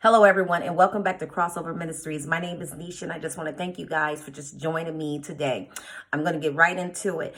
Hello, everyone, and welcome back to Crossover Ministries. My name is Nisha, and I just want to thank you guys for just joining me today. I'm going to get right into it.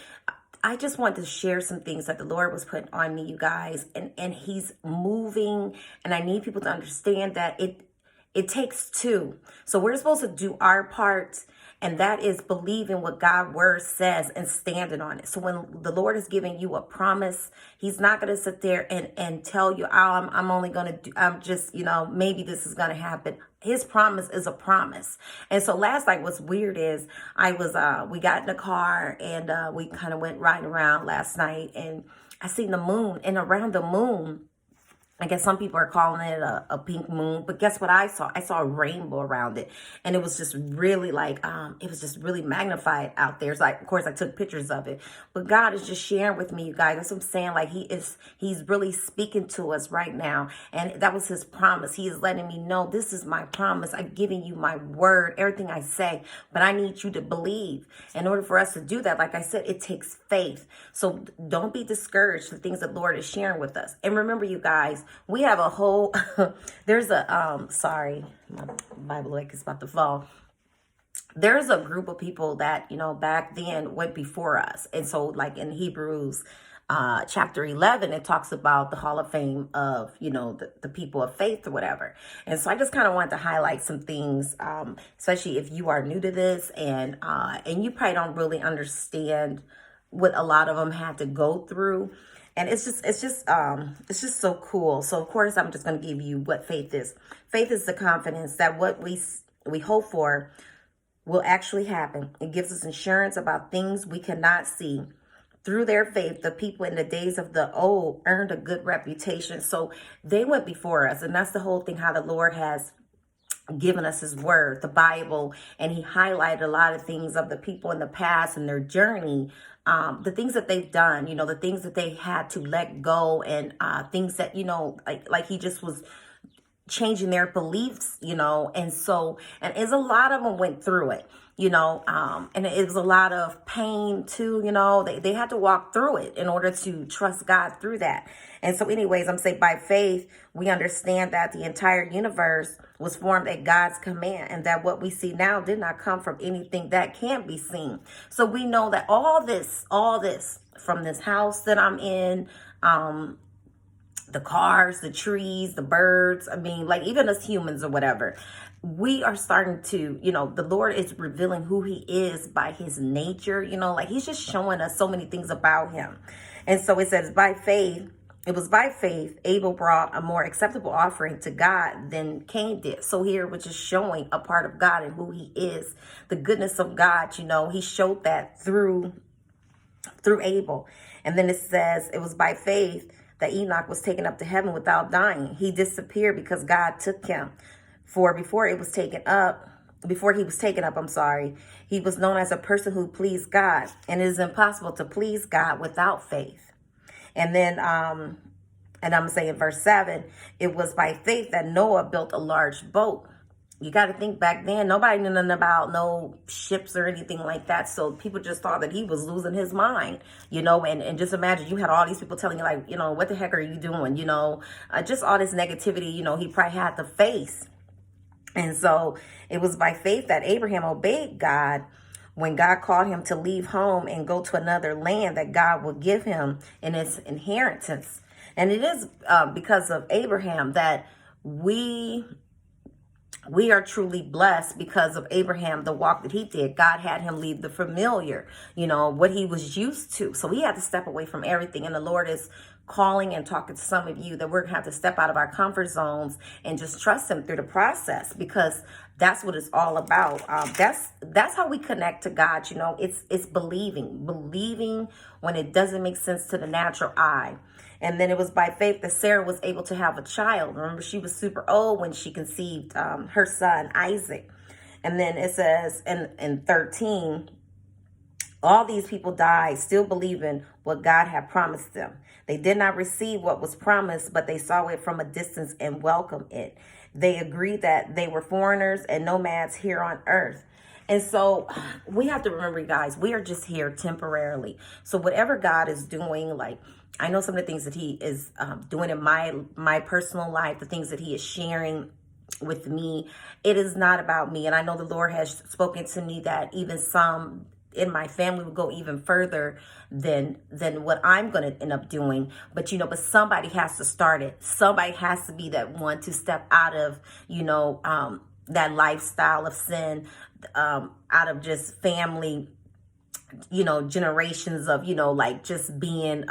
I just want to share some things that the Lord was putting on me, you guys, and He's moving, and I need people to understand that it takes two. So we're supposed to do our part, and that is believing what God's word says and standing on it. So when the Lord is giving you a promise, He's not going to sit there and tell you, oh, I'm only going to do, I'm just, maybe this is going to happen. His promise is a promise. And so last night, what's weird is we got in the car and we kind of went riding around last night, and I seen the moon, and around the moon, I guess some people are calling it a pink moon, but guess what I saw? I saw a rainbow around it, and it was just really it was just really magnified out there. It's like, of course, I took pictures of it, but God is just sharing with me, you guys. That's what I'm saying. Like He's really speaking to us right now, and that was His promise. He is letting me know, this is my promise. I'm giving you my word, everything I say, but I need you to believe. In order for us to do that, like I said, it takes faith. So don't be discouraged, the things that Lord is sharing with us. And remember, you guys, we have a whole, there's a, sorry, my Bible like is about to fall. There's a group of people that, back then went before us. And so like in Hebrews chapter 11, it talks about the Hall of Fame of, the people of faith or whatever. And so I just kind of wanted to highlight some things, especially if you are new to this and you probably don't really understand what a lot of them had to go through. And it's just so cool. So of course, I'm just going to give you what faith is. Faith is the confidence that what we hope for will actually happen. It gives us assurance about things we cannot see. Through their faith, the people in the days of the old earned a good reputation. So they went before us. And that's the whole thing, how the Lord has given us His word, the Bible, and He highlighted a lot of things of the people in the past and their journey, the things that they've done, the things that they had to let go, and things that, like He just was changing their beliefs, and so, and as a lot of them went through it, and it was a lot of pain too, they had to walk through it in order to trust God through that. And so anyways, I'm saying by faith, we understand that the entire universe was formed at God's command, and that what we see now did not come from anything that can't be seen. So we know that all this from this house that I'm in, the cars, the trees, the birds, I mean, like even us humans or whatever, we are starting to, the Lord is revealing who He is by His nature, like He's just showing us so many things about Him. And so it says it was by faith, Abel brought a more acceptable offering to God than Cain did. So here we're just showing a part of God and who He is, the goodness of God, He showed that through Abel. And then it says it was by faith that Enoch was taken up to heaven without dying. He disappeared because God took him. For before he was taken up, he was known as a person who pleased God. And it is impossible to please God without faith. And then, and I'm saying verse 7, it was by faith that Noah built a large boat. You got to think back then, nobody knew nothing about no ships or anything like that. So people just thought that he was losing his mind, and just imagine you had all these people telling you like, what the heck are you doing? Just all this negativity, he probably had to face. And so it was by faith that Abraham obeyed God when God called him to leave home and go to another land that God would give him in his inheritance. And it is because of Abraham that we are truly blessed, because of Abraham, the walk that he did. God had him leave the familiar, what he was used to. So he had to step away from everything. And the Lord is calling and talking to some of you that we're going to have to step out of our comfort zones and just trust Him through the process, because that's what it's all about. That's how we connect to God. It's believing when it doesn't make sense to the natural eye. And then it was by faith that Sarah was able to have a child. Remember, she was super old when she conceived her son, Isaac. And then it says in 13, all these people died still believing what God had promised them. They did not receive what was promised, but they saw it from a distance and welcomed it. They agreed that they were foreigners and nomads here on earth. And so we have to remember, guys, we are just here temporarily. So whatever God is doing, like I know some of the things that He is doing in my personal life, the things that He is sharing with me. It is not about me. And I know the Lord has spoken to me that even some in my family will go even further than what I'm going to end up doing. But but somebody has to start it. Somebody has to be that one to step out of that lifestyle of sin, out of just family, generations of, like just being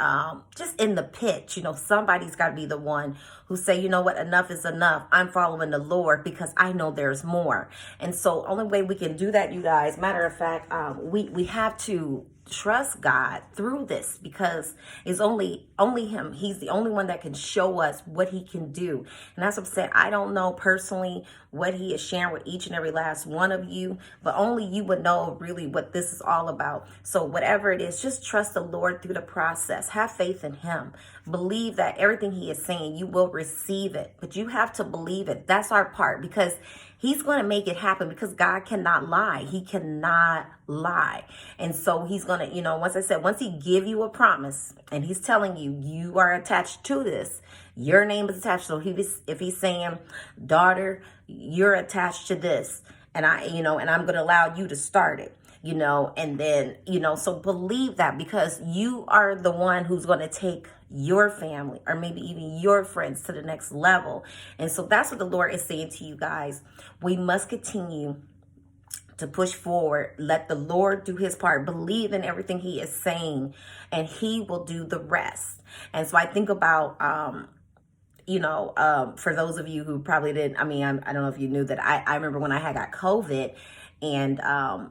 just in the pit. Somebody's got to be the one who say, you know what, enough is enough. I'm following the Lord because I know there's more. And so only way we can do that, you guys, matter of fact, we have to trust God through this, because it's only him. He's the only one that can show us what he can do. And that's what I'm saying. I don't know personally what he is sharing with each and every last one of you, but only you would know really what this is all about. So whatever it is, just trust the Lord through the process. Have faith in him. Believe that everything he is saying, you will receive it, but you have to believe it. That's our part, because he's going to make it happen, because God cannot lie. He cannot lie. And so he's going to, once he give you a promise and he's telling you, you are attached to this, your name is attached. So if he's saying, daughter, you're attached to this, and and I'm going to allow you to start it, and then, so believe that, because you are the one who's going to take your family or maybe even your friends to the next level. And so that's what the Lord is saying to you guys. We must continue to push forward. Let the Lord do his part. Believe in everything he is saying, and he will do the rest. And so I think about, for those of you who probably didn't, I don't know if you knew that I remember when I had got COVID, and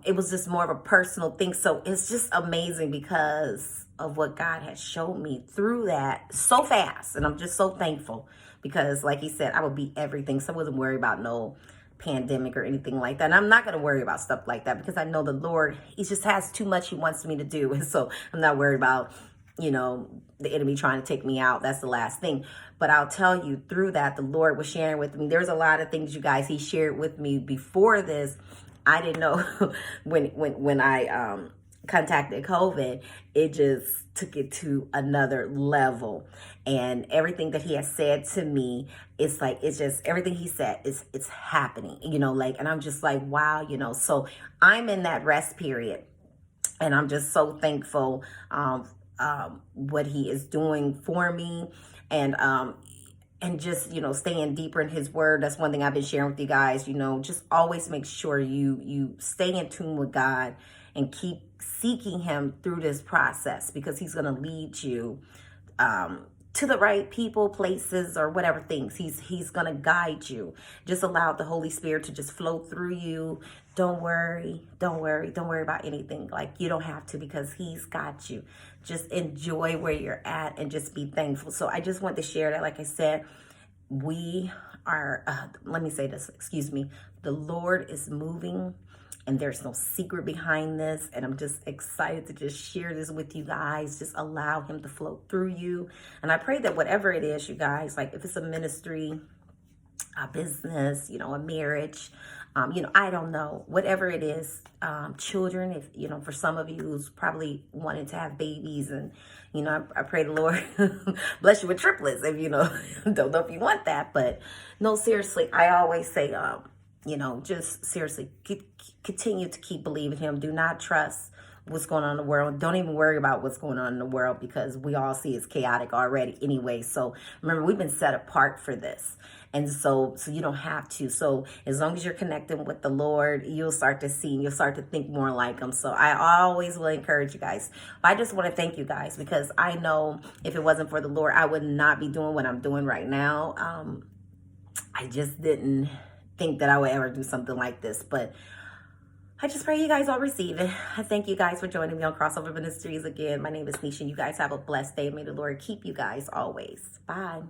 it was just more of a personal thing. So it's just amazing because of what God has shown me through that so fast. And I'm just so thankful, because like he said, I would be everything. So I wasn't worried about no pandemic or anything like that. And I'm not going to worry about stuff like that, because I know the Lord, he just has too much he wants me to do. And so I'm not worried about, the enemy trying to take me out. That's the last thing. But I'll tell you, through that, the Lord was sharing with me. There's a lot of things, you guys, he shared with me before this. I didn't know when I contacted COVID, it just took it to another level. And everything that he has said to me, it's like, it's just everything he said it's happening, and I'm just like, wow, so I'm in that rest period, and I'm just so thankful what he is doing for me, and just, staying deeper in his word. That's one thing I've been sharing with you guys, just always make sure you stay in tune with God and keep seeking him through this process, because he's going to lead you to the right people, places, or whatever things. He's going to guide you. Just allow the Holy Spirit to just flow through you. Don't worry about anything. Like, you don't have to, because he's got you. Just enjoy where you're at and just be thankful. So I just want to share that. Like I said, we are, let me say this, excuse me. The Lord is moving, and there's no secret behind this. And I'm just excited to just share this with you guys. Just allow him to flow through you. And I pray that whatever it is, you guys, like if it's a ministry, a business, a marriage, I don't know, whatever it is, children, if, for some of you who's probably wanting to have babies, and, I pray the Lord bless you with triplets if, don't know if you want that, but no, seriously, I always say, just seriously, continue to keep believing him. Do not trust what's going on in the world. Don't even worry about what's going on in the world, because we all see it's chaotic already anyway. So remember, we've been set apart for this. And so you don't have to. So as long as you're connecting with the Lord, you'll start to see, and you'll start to think more like him. So I always will encourage you guys. But I just want to thank you guys, because I know if it wasn't for the Lord, I would not be doing what I'm doing right now. I just didn't think that I would ever do something like this, but I just pray you guys all receive it. I thank you guys for joining me on Crossover Ministries again. My name is Nisha. You guys have a blessed day. May the Lord keep you guys always. Bye.